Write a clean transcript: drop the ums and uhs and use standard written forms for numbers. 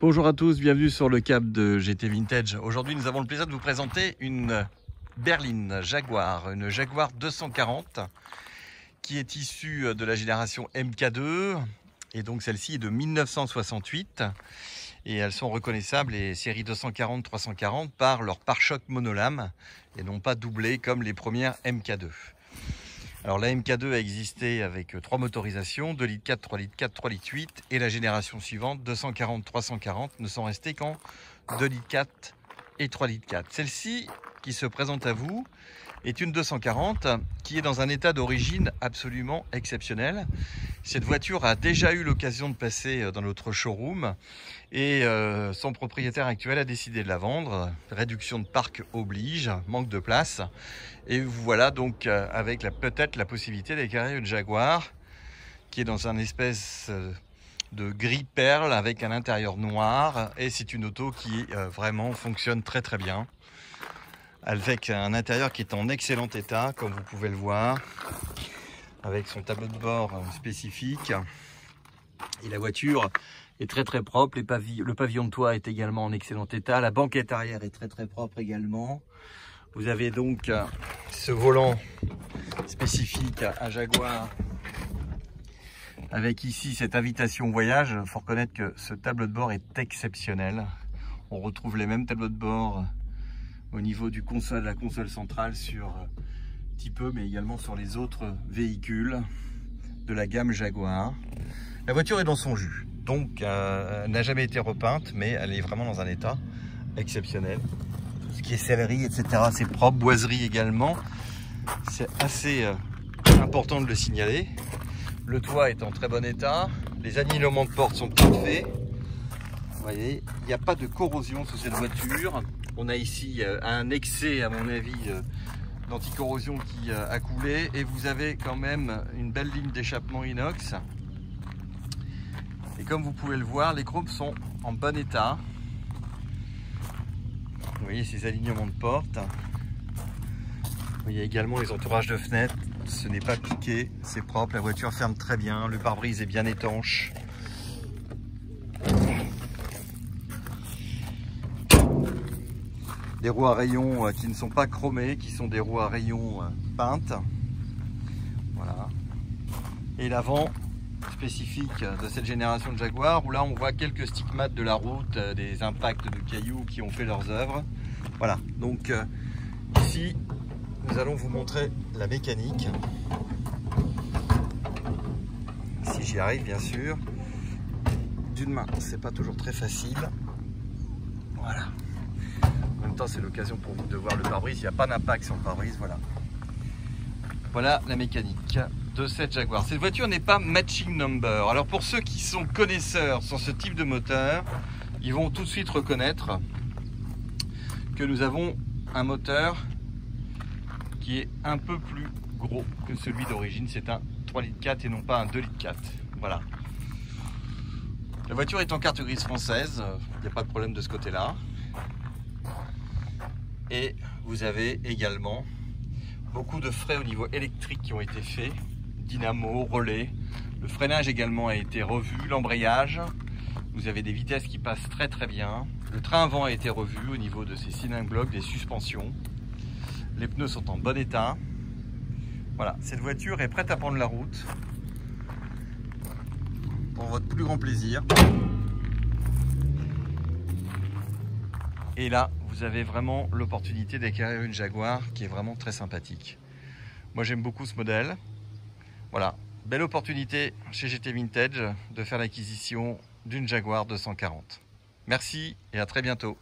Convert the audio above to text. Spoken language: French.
Bonjour à tous, bienvenue sur le cap de GT Vintage. Aujourd'hui, nous avons le plaisir de vous présenter une berline Jaguar, une Jaguar 240 qui est issue de la génération MK2 et donc celle-ci est de 1968 et elles sont reconnaissables, les séries 240-340, par leur pare-choc monolame et non pas doublé comme les premières MK2. Alors la MK2 a existé avec 3 motorisations, 2 litres 4, 3 litres 4, 3 litres 8 et la génération suivante, 240, 340, ne sont restés qu'en 2 litres 4 et 3 litres 4. Celle-ci qui se présente à vous est une 240 qui est dans un état d'origine absolument exceptionnel. Cette voiture a déjà eu l'occasion de passer dans notre showroom et son propriétaire actuel a décidé de la vendre. Réduction de parc oblige, manque de place. Et vous voilà donc avec peut-être la possibilité d'acquérir une Jaguar qui est dans un espèce de gris perle avec un intérieur noir. Et c'est une auto qui vraiment fonctionne très très bien, avec un intérieur qui est en excellent état, comme vous pouvez le voir, avec son tableau de bord spécifique. Et la voiture est très très propre. Le pavillon de toit est également en excellent état. La banquette arrière est très très propre également. Vous avez donc ce volant spécifique à Jaguar, avec ici cette invitation au voyage. Il faut reconnaître que ce tableau de bord est exceptionnel. On retrouve les mêmes tableaux de bord au niveau de la console centrale sur un petit peu, mais également sur les autres véhicules de la gamme Jaguar. La voiture est dans son jus, donc elle n'a jamais été repeinte, mais elle est vraiment dans un état exceptionnel. Tout ce qui est sellerie, etc., c'est propre, boiserie également. C'est assez important de le signaler. Le toit est en très bon état, les alignements de porte sont parfaits. Vous voyez, il n'y a pas de corrosion sur cette voiture. On a ici un excès, à mon avis, d'anticorrosion qui a coulé. Et vous avez quand même une belle ligne d'échappement inox. Et comme vous pouvez le voir, les chromes sont en bon état. Vous voyez ces alignements de porte. Vous voyez également les entourages de fenêtres. Ce n'est pas piqué, c'est propre. La voiture ferme très bien. Le pare-brise est bien étanche. Des roues à rayons qui ne sont pas chromées, qui sont des roues à rayons peintes. Voilà. Et l'avant spécifique de cette génération de Jaguar, où là on voit quelques stigmates de la route, des impacts de cailloux qui ont fait leurs œuvres. Voilà, donc ici nous allons vous montrer la mécanique. Si j'y arrive bien sûr. D'une main, c'est pas toujours très facile. Voilà. En même temps, c'est l'occasion pour vous de voir le pare-brise. Il n'y a pas d'impact sur le pare-brise. Voilà. Voilà la mécanique de cette Jaguar. Cette voiture n'est pas matching number. Alors pour ceux qui sont connaisseurs sur ce type de moteur, ils vont tout de suite reconnaître que nous avons un moteur qui est un peu plus gros que celui d'origine. C'est un 3 litres 4 et non pas un 2 litres 4. Voilà. La voiture est en carte grise française. Il n'y a pas de problème de ce côté-là. Et vous avez également beaucoup de frais au niveau électrique qui ont été faits, dynamo, relais. Le freinage également a été revu, l'embrayage. Vous avez des vitesses qui passent très très bien. Le train avant a été revu au niveau de ses cylindres blocs, des suspensions. Les pneus sont en bon état. Voilà, cette voiture est prête à prendre la route pour votre plus grand plaisir. Et là, vous avez vraiment l'opportunité d'acquérir une Jaguar qui est vraiment très sympathique. Moi, j'aime beaucoup ce modèle. Voilà, belle opportunité chez GT Vintage de faire l'acquisition d'une Jaguar 240. Merci et à très bientôt.